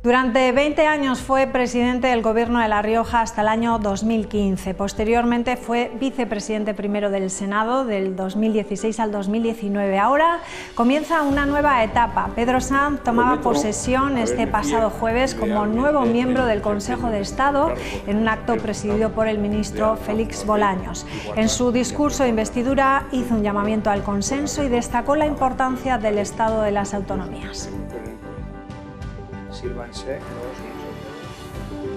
Durante 20 años fue presidente del Gobierno de La Rioja hasta el año 2015. Posteriormente fue vicepresidente primero del Senado del 2016 al 2019. Ahora comienza una nueva etapa. Pedro Sanz tomaba posesión este pasado jueves como nuevo miembro del Consejo de Estado en un acto presidido por el ministro Félix Bolaños. En su discurso de investidura hizo un llamamiento al consenso y destacó la importancia del Estado de las autonomías.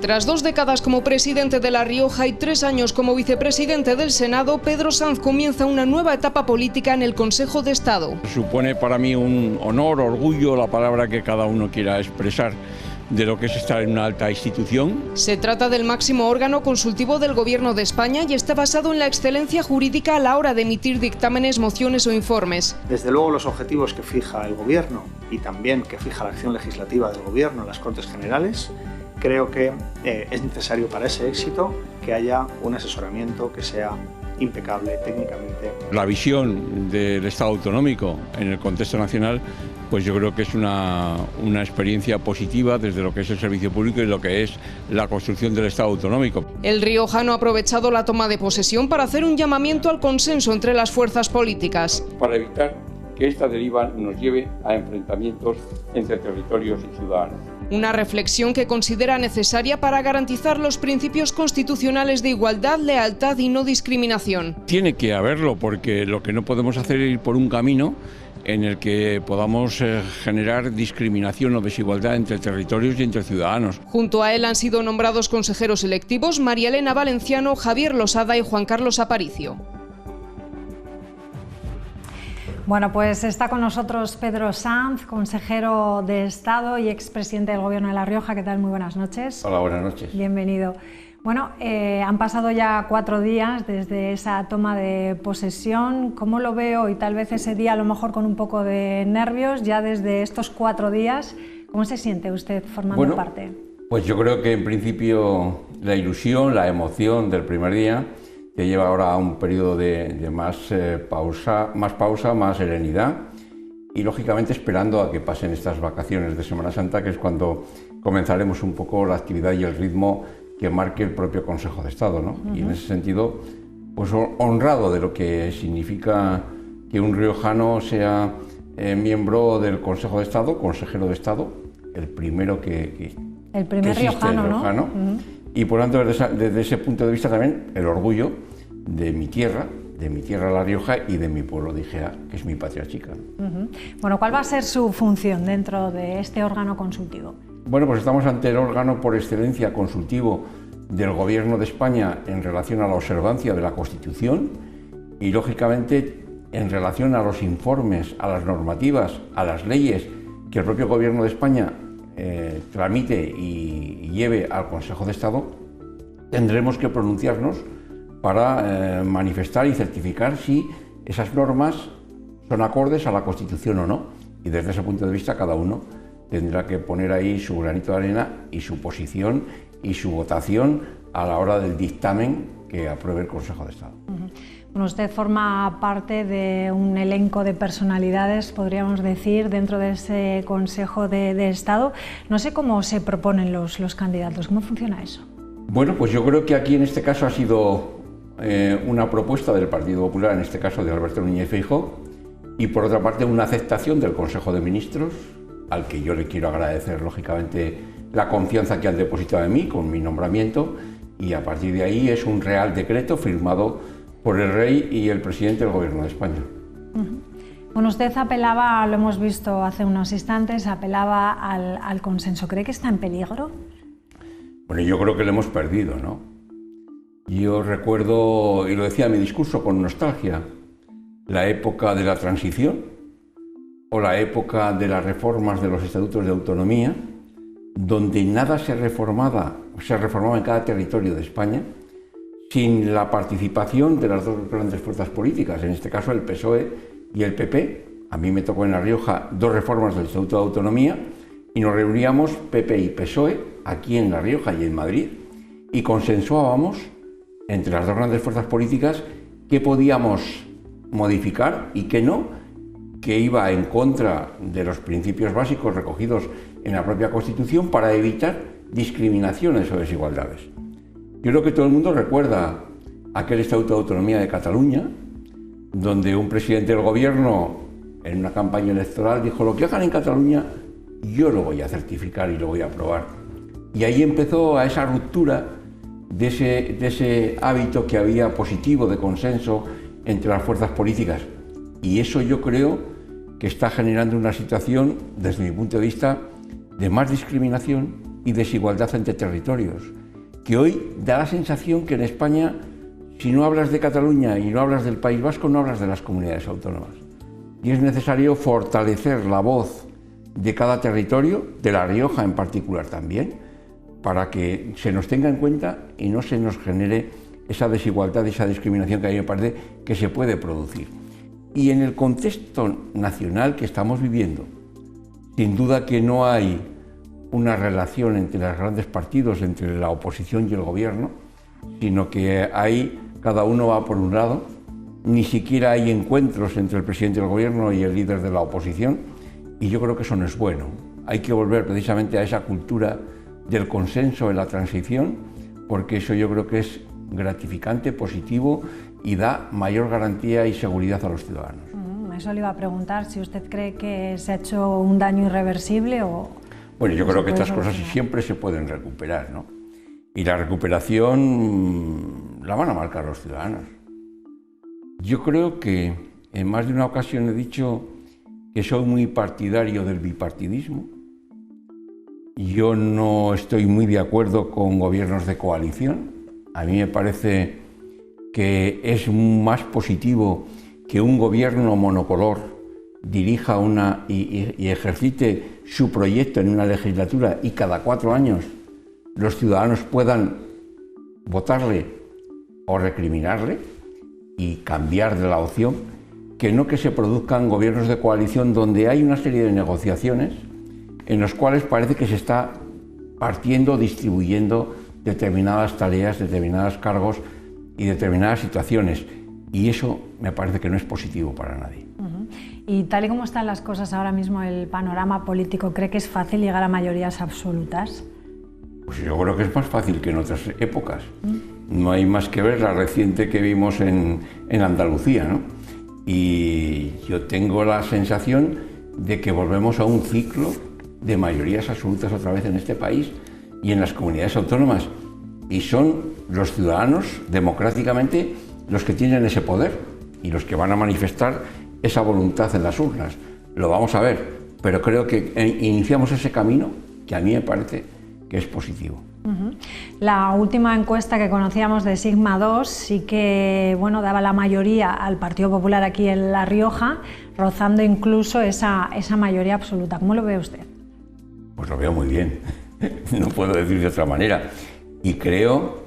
Tras 2 décadas como presidente de La Rioja y 3 años como vicepresidente del Senado, Pedro Sanz comienza una nueva etapa política en el Consejo de Estado. Supone para mí un honor, orgullo, la palabra que cada uno quiera expresar, de lo que es estar en una alta institución. Se trata del máximo órgano consultivo del Gobierno de España y está basado en la excelencia jurídica a la hora de emitir dictámenes, mociones o informes. Desde luego los objetivos que fija el Gobierno y también que fija la acción legislativa del Gobierno en las Cortes Generales, creo que es necesario para ese éxito que haya un asesoramiento que sea impecable técnicamente. La visión del Estado autonómico en el contexto nacional, pues yo creo que es una experiencia positiva desde lo que es el servicio público y lo que es la construcción del Estado autonómico. El riojano ha aprovechado la toma de posesión para hacer un llamamiento al consenso entre las fuerzas políticas. Para evitar que esta deriva nos lleve a enfrentamientos entre territorios y ciudadanos. Una reflexión que considera necesaria para garantizar los principios constitucionales de igualdad, lealtad y no discriminación. Tiene que haberlo, porque lo que no podemos hacer es ir por un camino en el que podamos generar discriminación o desigualdad entre territorios y entre ciudadanos. Junto a él han sido nombrados consejeros electivos María Elena Valenciano, Javier Losada y Juan Carlos Aparicio. Bueno, pues está con nosotros Pedro Sanz, consejero de Estado y expresidente del Gobierno de La Rioja. ¿Qué tal? Muy buenas noches. Hola, buenas noches. Bienvenido. Bueno, han pasado ya 4 días desde esa toma de posesión. ¿Cómo lo veo? Y tal vez ese día a lo mejor con un poco de nervios, ya desde estos 4 días, ¿cómo se siente usted formando parte? Pues yo creo que en principio la ilusión, la emoción del primer día, que lleva ahora a un periodo de más pausa, más serenidad y lógicamente esperando a que pasen estas vacaciones de Semana Santa, que es cuando comenzaremos un poco la actividad y el ritmo que marque el propio Consejo de Estado, ¿no? Y en ese sentido, pues honrado de lo que significa que un riojano sea miembro del Consejo de Estado, consejero de Estado, el primero el primer riojano, ¿no? Y por lo tanto, desde ese punto de vista también el orgullo de mi tierra La Rioja y de mi pueblo de Igea, que es mi patria chica. Bueno, ¿cuál va a ser su función dentro de este órgano consultivo? Bueno, pues estamos ante el órgano por excelencia consultivo del Gobierno de España en relación a la observancia de la Constitución y, lógicamente, en relación a los informes, a las normativas, a las leyes que el propio Gobierno de España tramite y lleve al Consejo de Estado. Tendremos que pronunciarnos para manifestar y certificar si esas normas son acordes a la Constitución o no. Y desde ese punto de vista cada uno tendrá que poner ahí su granito de arena y su posición y su votación a la hora del dictamen que apruebe el Consejo de Estado. Bueno, usted forma parte de un elenco de personalidades, podríamos decir, dentro de ese Consejo de Estado. No sé cómo se proponen los candidatos, ¿cómo funciona eso? Bueno, pues yo creo que aquí en este caso ha sido una propuesta del Partido Popular, en este caso de Alberto Núñez Feijóo, y por otra parte una aceptación del Consejo de Ministros, al que yo le quiero agradecer lógicamente la confianza que han depositado en mí con mi nombramiento, y a partir de ahí es un real decreto firmado por el Rey y el presidente del Gobierno de España. Bueno, usted apelaba, lo hemos visto hace unos instantes, apelaba al consenso. ¿Cree que está en peligro? Bueno, yo creo que lo hemos perdido, ¿no? Yo recuerdo, y lo decía en mi discurso con nostalgia, la época de la transición o la época de las reformas de los estatutos de autonomía, donde nada se reformaba en cada territorio de España sin la participación de las 2 grandes fuerzas políticas, en este caso el PSOE y el PP. A mí me tocó en La Rioja 2 reformas del Estatuto de Autonomía y nos reuníamos PP y PSOE aquí en La Rioja y en Madrid y consensuábamos entre las 2 grandes fuerzas políticas qué podíamos modificar y qué no, que iba en contra de los principios básicos recogidos en la propia Constitución para evitar discriminaciones o desigualdades. Yo creo que todo el mundo recuerda aquel Estatuto de Autonomía de Cataluña, donde un presidente del gobierno en una campaña electoral dijo: lo que hagan en Cataluña yo lo voy a certificar y lo voy a aprobar. Y ahí empezó a esa ruptura de ese hábito que había positivo de consenso entre las fuerzas políticas. Y eso yo creo que está generando una situación, desde mi punto de vista, de más discriminación y desigualdad entre territorios, que hoy da la sensación que en España, si no hablas de Cataluña y no hablas del País Vasco, no hablas de las comunidades autónomas. Y es necesario fortalecer la voz de cada territorio, de La Rioja en particular también, para que se nos tenga en cuenta y no se nos genere esa desigualdad, esa discriminación que a mí me parece que se puede producir. Y en el contexto nacional que estamos viviendo, sin duda que no hay una relación entre los grandes partidos, entre la oposición y el gobierno, sino que ahí cada uno va por un lado, ni siquiera hay encuentros entre el presidente del gobierno y el líder de la oposición, y yo creo que eso no es bueno. Hay que volver precisamente a esa cultura del consenso en la transición, porque eso yo creo que es gratificante, positivo y da mayor garantía y seguridad a los ciudadanos. Eso le iba a preguntar, si usted cree que se ha hecho un daño irreversible o... Bueno, yo creo que estas cosas siempre se pueden recuperar, ¿no? Y la recuperación la van a marcar los ciudadanos. Yo creo que en más de una ocasión he dicho que soy muy partidario del bipartidismo. Yo no estoy muy de acuerdo con gobiernos de coalición. A mí me parece que es más positivo que un gobierno monocolor dirija y ejercite su proyecto en una legislatura y cada 4 años los ciudadanos puedan votarle o recriminarle y cambiar de la opción, que no que se produzcan gobiernos de coalición donde hay una serie de negociaciones en los cuales parece que se está partiendo, distribuyendo determinadas tareas, determinados cargos y determinadas situaciones. Y eso me parece que no es positivo para nadie. Y tal y como están las cosas ahora mismo, el panorama político, ¿cree que es fácil llegar a mayorías absolutas? Pues yo creo que es más fácil que en otras épocas. No hay más que ver la reciente que vimos en Andalucía, ¿no? Y yo tengo la sensación de que volvemos a un ciclo de mayorías absolutas otra vez en este país y en las comunidades autónomas. Y son los ciudadanos, democráticamente, los que tienen ese poder y los que van a manifestar esa voluntad en las urnas. Lo vamos a ver, pero creo que iniciamos ese camino que a mí me parece que es positivo. La última encuesta que conocíamos de Sigma 2 sí que daba la mayoría al Partido Popular aquí en La Rioja, rozando incluso esa mayoría absoluta. ¿Cómo lo ve usted? Pues lo veo muy bien, no puedo decir de otra manera. Y creo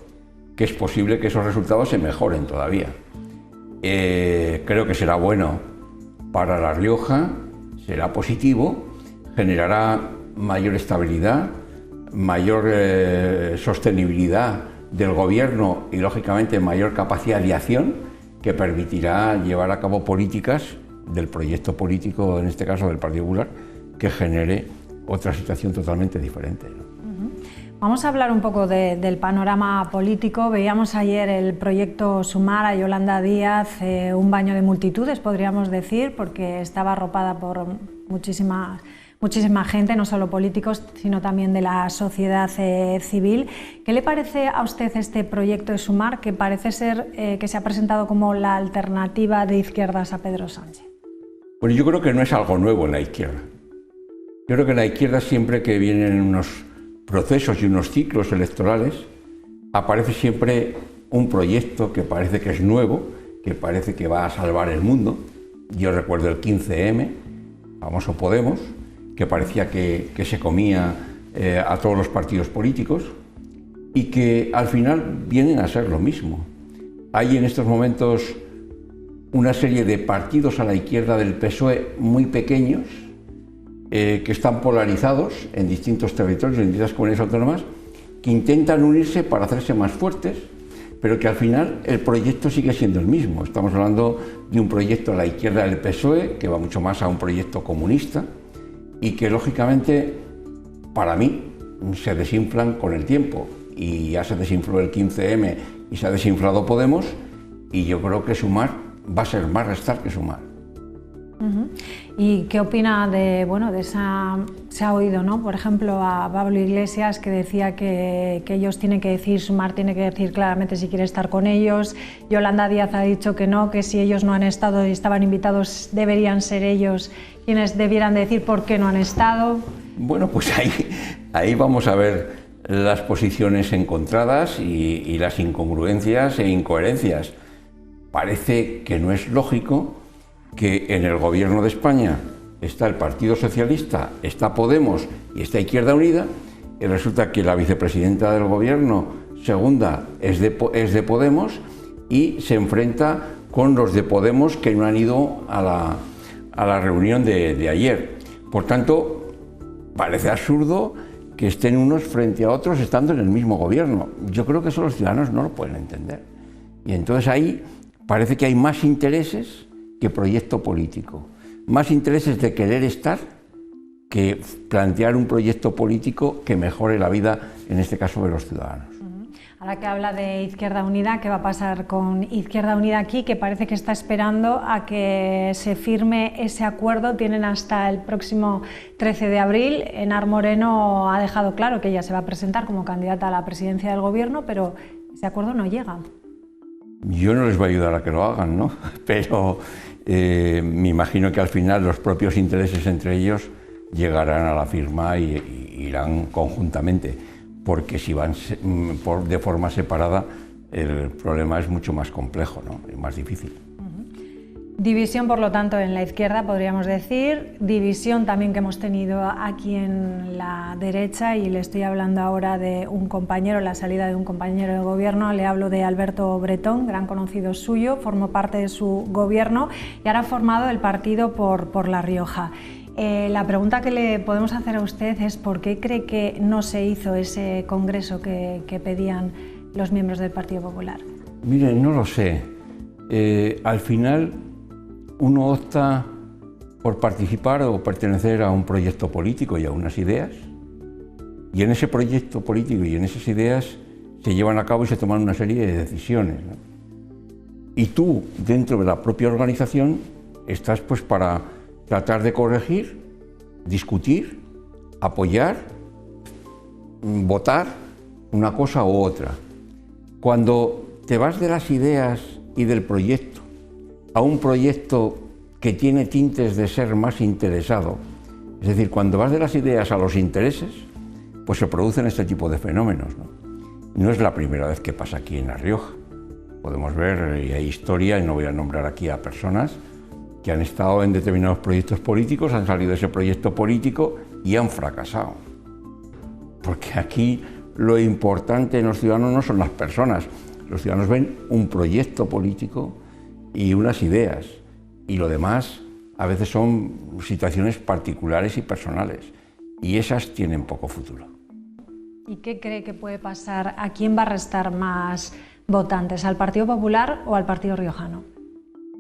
que es posible que esos resultados se mejoren todavía. Creo que será bueno para La Rioja, será positivo, generará mayor estabilidad, mayor sostenibilidad del gobierno y, lógicamente, mayor capacidad de acción que permitirá llevar a cabo políticas del proyecto político, en este caso del Partido Popular, que genere otra situación totalmente diferente, ¿no? Vamos a hablar un poco del panorama político. Veíamos ayer el proyecto Sumar a Yolanda Díaz, un baño de multitudes, podríamos decir, porque estaba arropada por muchísima gente, no solo políticos, sino también de la sociedad civil. ¿Qué le parece a usted este proyecto de Sumar, que parece ser que se ha presentado como la alternativa de izquierdas a Pedro Sánchez? Bueno, yo creo que no es algo nuevo en la izquierda. Yo creo que en la izquierda, siempre que vienen unos procesos y unos ciclos electorales, aparece siempre un proyecto que parece que es nuevo, que parece que va a salvar el mundo. Yo recuerdo el 15M, famoso Podemos, que parecía que se comía a todos los partidos políticos y que al final vienen a ser lo mismo. Hay en estos momentos una serie de partidos a la izquierda del PSOE muy pequeños, que están polarizados en distintos territorios, en distintas comunidades autónomas, que intentan unirse para hacerse más fuertes, pero que al final el proyecto sigue siendo el mismo. Estamos hablando de un proyecto a la izquierda del PSOE, que va mucho más a un proyecto comunista, y que lógicamente para mí, se desinflan con el tiempo. Y ya se desinfló el 15M y se ha desinflado Podemos, y yo creo que sumar va a ser más restar que sumar. ¿Y qué opina de, bueno, de esa, se ha oído, ¿no? Por ejemplo, a Pablo Iglesias, que decía que ellos tienen que decir, Sumar tiene que decir claramente si quiere estar con ellos. Yolanda Díaz ha dicho que no, que si ellos no han estado y estaban invitados, deberían ser ellos quienes debieran decir por qué no han estado. Bueno, pues ahí vamos a ver las posiciones encontradas y las incongruencias e incoherencias. Parece que no es lógico que en el gobierno de España está el Partido Socialista, está Podemos y está Izquierda Unida, y resulta que la vicepresidenta del gobierno segunda es de Podemos y se enfrenta con los de Podemos que no han ido a la reunión de ayer. Por tanto, parece absurdo que estén unos frente a otros estando en el mismo gobierno. Yo creo que eso los ciudadanos no lo pueden entender. Y entonces ahí parece que hay más intereses que proyecto político, más intereses de querer estar que plantear un proyecto político que mejore la vida, en este caso, de los ciudadanos. Ahora que habla de Izquierda Unida, ¿qué va a pasar con Izquierda Unida aquí? Que parece que está esperando a que se firme ese acuerdo. Tienen hasta el próximo 13 de abril. Enar Moreno ha dejado claro que ella se va a presentar como candidata a la presidencia del gobierno, pero ese acuerdo no llega. Yo no les voy a ayudar a que lo hagan, ¿no? Pero me imagino que al final los propios intereses entre ellos llegarán a la firma y irán conjuntamente, porque si van de forma separada el problema es mucho más complejo, ¿no? Es más difícil. División, por lo tanto, en la izquierda, podríamos decir. División también que hemos tenido aquí en la derecha, y le estoy hablando ahora de un compañero, la salida de un compañero de gobierno. Le hablo de Alberto Bretón, gran conocido suyo, formó parte de su gobierno y ahora ha formado el partido por La Rioja. La pregunta que le podemos hacer a usted es ¿por qué cree que no se hizo ese congreso que pedían los miembros del Partido Popular? Mire, no lo sé. Al final uno opta por participar o pertenecer a un proyecto político y a unas ideas, y en ese proyecto político y en esas ideas se llevan a cabo y se toman una serie de decisiones, ¿no? Y tú, dentro de la propia organización, estás pues para tratar de corregir, discutir, apoyar, votar una cosa u otra. Cuando te vas de las ideas y del proyecto a un proyecto que tiene tintes de ser más interesado, es decir, cuando vas de las ideas a los intereses, pues se producen este tipo de fenómenos, ¿no? No es la primera vez que pasa aquí en La Rioja. Podemos ver, y hay historia, y no voy a nombrar aquí a personas que han estado en determinados proyectos políticos, han salido de ese proyecto político y han fracasado. Porque aquí lo importante en los ciudadanos no son las personas, los ciudadanos ven un proyecto político y unas ideas, y lo demás a veces son situaciones particulares y personales, y esas tienen poco futuro. ¿Y qué cree que puede pasar? ¿A quién va a restar más votantes? ¿Al Partido Popular o al Partido Riojano?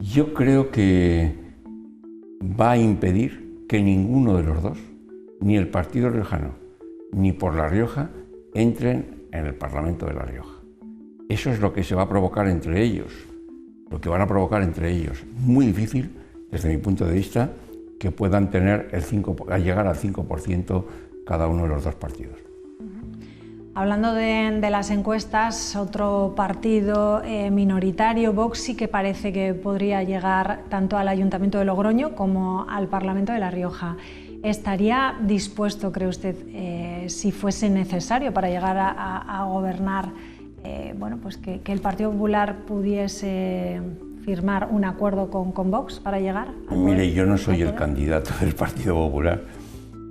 Yo creo que va a impedir que ninguno de los dos, ni el Partido Riojano ni por La Rioja, entren en el Parlamento de La Rioja. Eso es lo que se va a provocar entre ellos, lo que van a provocar entre ellos. Muy difícil, desde mi punto de vista, que puedan tener llegar al 5% cada uno de los dos partidos. Hablando de las encuestas, otro partido minoritario, Vox, sí que parece que podría llegar tanto al Ayuntamiento de Logroño como al Parlamento de La Rioja. ¿Estaría dispuesto, cree usted, si fuese necesario para llegar a gobernar, bueno, pues que el Partido Popular pudiese firmar un acuerdo con Vox para llegar al poder? Mire, yo no soy el candidato del Partido Popular,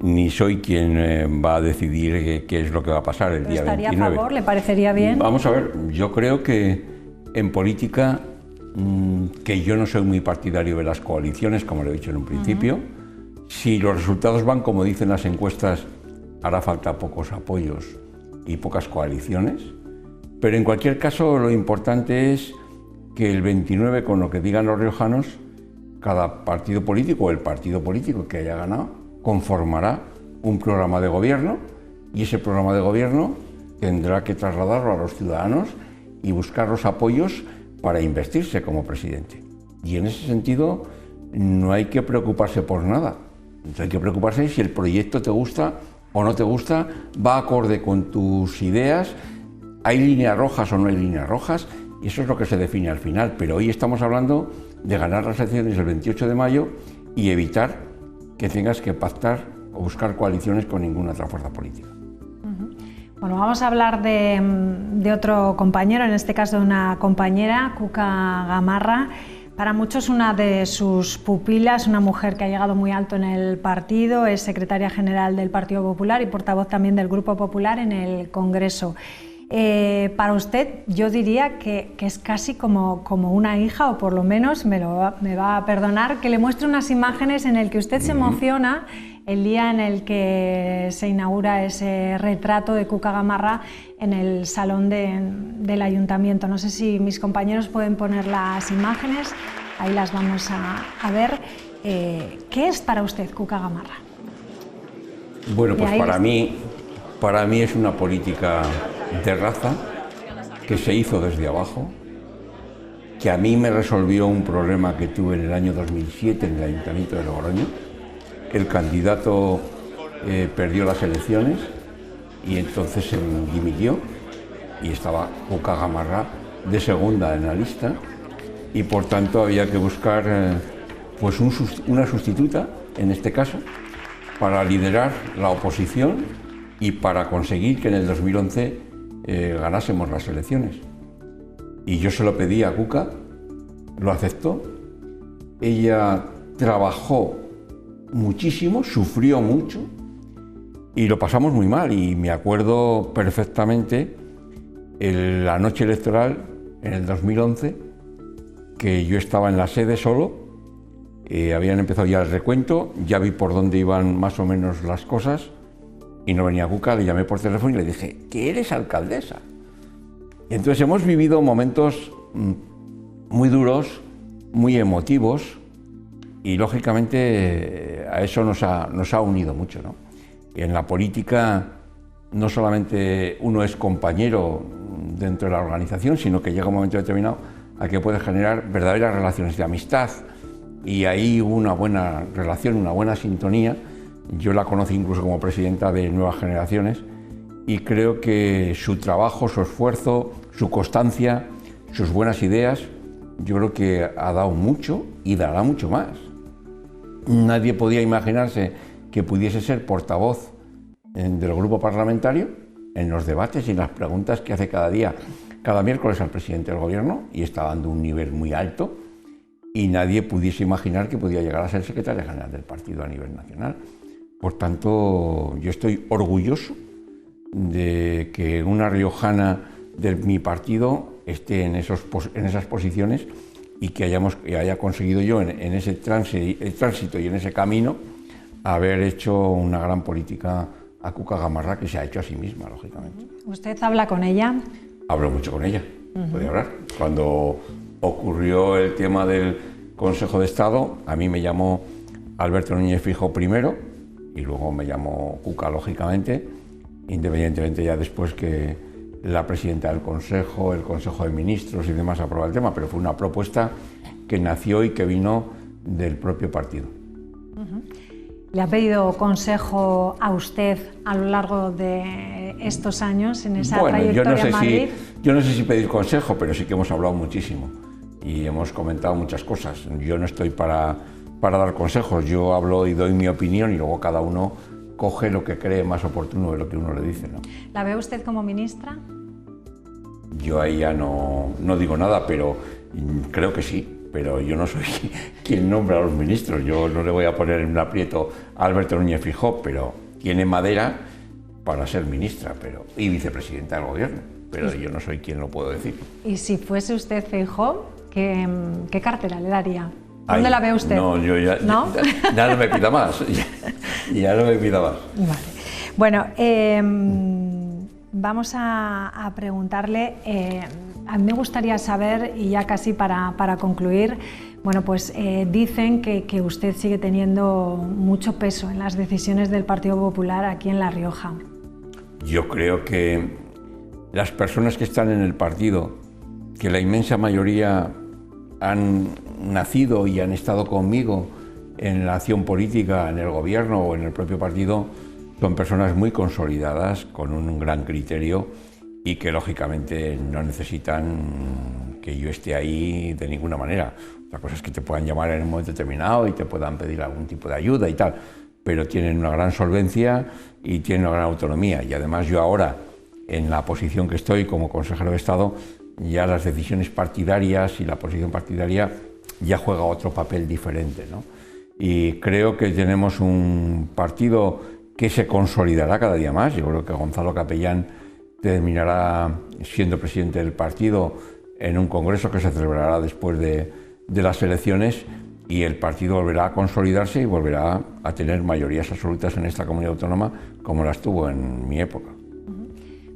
ni soy quien va a decidir qué es lo que va a pasar el día 29. ¿Estaría a favor? ¿Le parecería bien? Vamos a ver, yo creo que en política, que yo no soy muy partidario de las coaliciones, como lo he dicho en un principio. Si los resultados van como dicen las encuestas, hará falta pocos apoyos y pocas coaliciones. Pero en cualquier caso, lo importante es que el 29, con lo que digan los riojanos, cada partido político o el partido político que haya ganado conformará un programa de gobierno y ese programa de gobierno tendrá que trasladarlo a los ciudadanos y buscar los apoyos para investirse como presidente. Y en ese sentido no hay que preocuparse por nada. Hay que preocuparse si el proyecto te gusta o no te gusta, va acorde con tus ideas, hay líneas rojas o no hay líneas rojas, y eso es lo que se define al final. Pero hoy estamos hablando de ganar las elecciones el 28 de mayo y evitar que tengas que pactar o buscar coaliciones con ninguna otra fuerza política. Bueno, vamos a hablar de otro compañero, en este caso de una compañera, Cuca Gamarra. Para muchos una de sus pupilas, una mujer que ha llegado muy alto en el partido, es secretaria general del Partido Popular y portavoz también del Grupo Popular en el Congreso. Para usted yo diría que es casi como una hija, o por lo menos me va a perdonar, que le muestre unas imágenes en el que usted se emociona el día en el que se inaugura ese retrato de Cuca Gamarra en el salón del Ayuntamiento. No sé si mis compañeros pueden poner las imágenes, ahí las vamos a ver. ¿Qué es para usted Cuca Gamarra? Bueno, pues para mí es una política de raza que se hizo desde abajo, que a mí me resolvió un problema que tuve en el año 2007 en el Ayuntamiento de Logroño. El candidato perdió las elecciones y entonces se dimitió y estaba Cuca Gamarra de segunda en la lista y por tanto había que buscar pues una sustituta, en este caso, para liderar la oposición y para conseguir que en el 2011 ganásemos las elecciones. Y yo se lo pedí a Cuca, lo aceptó, ella trabajó muchísimo, sufrió mucho y lo pasamos muy mal. Y me acuerdo perfectamente la noche electoral en el 2011 que yo estaba en la sede solo, habían empezado ya el recuento, ya vi por dónde iban más o menos las cosas y no venía Cuca, le llamé por teléfono y le dije que eres alcaldesa. Y entonces hemos vivido momentos muy duros, muy emotivos, y lógicamente a eso nos ha unido mucho, ¿no? Y en la política no solamente uno es compañero dentro de la organización, sino que llega un momento determinado a que puede generar verdaderas relaciones de amistad. Y ahí hubo una buena relación, una buena sintonía. Yo la conocí incluso como presidenta de Nuevas Generaciones y creo que su trabajo, su esfuerzo, su constancia, sus buenas ideas, yo creo que ha dado mucho y dará mucho más. Nadie podía imaginarse que pudiese ser portavoz del grupo parlamentario en los debates y en las preguntas que hace cada miércoles al presidente del gobierno, y está dando un nivel muy alto, y nadie pudiese imaginar que podía llegar a ser secretaria general del partido a nivel nacional. Por tanto, yo estoy orgulloso de que una riojana de mi partido esté en esas posiciones y que haya conseguido yo en ese tránsito y en ese camino haber hecho una gran política a Cuca Gamarra, que se ha hecho a sí misma, lógicamente. ¿Usted habla con ella? Hablo mucho con ella, puede hablar. Cuando ocurrió el tema del Consejo de Estado, a mí me llamó Alberto Núñez Feijóo primero y luego me llamó Cuca, lógicamente, independientemente ya después que la presidenta del Consejo, el Consejo de Ministros y demás aprobó el tema, pero fue una propuesta que nació y que vino del propio partido. ¿Le ha pedido consejo a usted a lo largo de estos años en esa trayectoria en Madrid? Yo no sé si pedir consejo, pero sí que hemos hablado muchísimo y hemos comentado muchas cosas. Yo no estoy para dar consejos, yo hablo y doy mi opinión y luego cada uno coge lo que cree más oportuno de lo que uno le dice, ¿no? ¿La ve usted como ministra? Yo ahí ya no digo nada, pero creo que sí. Pero yo no soy quien nombra a los ministros. Yo no le voy a poner en un aprieto a Alberto Núñez Feijóo, pero tiene madera para ser ministra y vicepresidenta del gobierno. Pero yo no soy quien lo puedo decir. Y si fuese usted Feijóo, ¿qué cartera le daría? ¿Dónde la ve usted? No, yo ya no me pida más. Ya no me pida más. Vale. Bueno, vamos a preguntarle, a mí me gustaría saber, y ya casi para concluir, bueno, pues dicen que usted sigue teniendo mucho peso en las decisiones del Partido Popular aquí en La Rioja. Yo creo que las personas que están en el partido, que la inmensa mayoría han nacido y han estado conmigo en la acción política, en el gobierno o en el propio partido, son personas muy consolidadas, con un gran criterio y que lógicamente no necesitan que yo esté ahí de ninguna manera. Otra cosa es que te puedan llamar en un momento determinado y te puedan pedir algún tipo de ayuda y tal, pero tienen una gran solvencia y tienen una gran autonomía. Y además yo ahora, en la posición que estoy como consejero de Estado, ya las decisiones partidarias y la posición partidaria ya juega otro papel diferente, ¿no? Y creo que tenemos un partido que se consolidará cada día más. Yo creo que Gonzalo Capellán terminará siendo presidente del partido en un congreso que se celebrará después de las elecciones, y el partido volverá a consolidarse y volverá a tener mayorías absolutas en esta comunidad autónoma como las tuvo en mi época.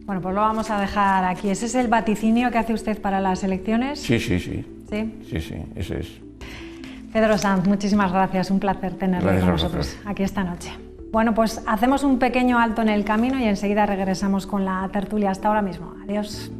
Bueno, pues lo vamos a dejar aquí. ¿Ese es el vaticinio que hace usted para las elecciones? Sí, ¿Sí? Sí, ese es. Pedro Sanz, muchísimas gracias, un placer tenerlo con nosotros aquí esta noche. Bueno, pues hacemos un pequeño alto en el camino y enseguida regresamos con la tertulia. Hasta ahora mismo. Adiós.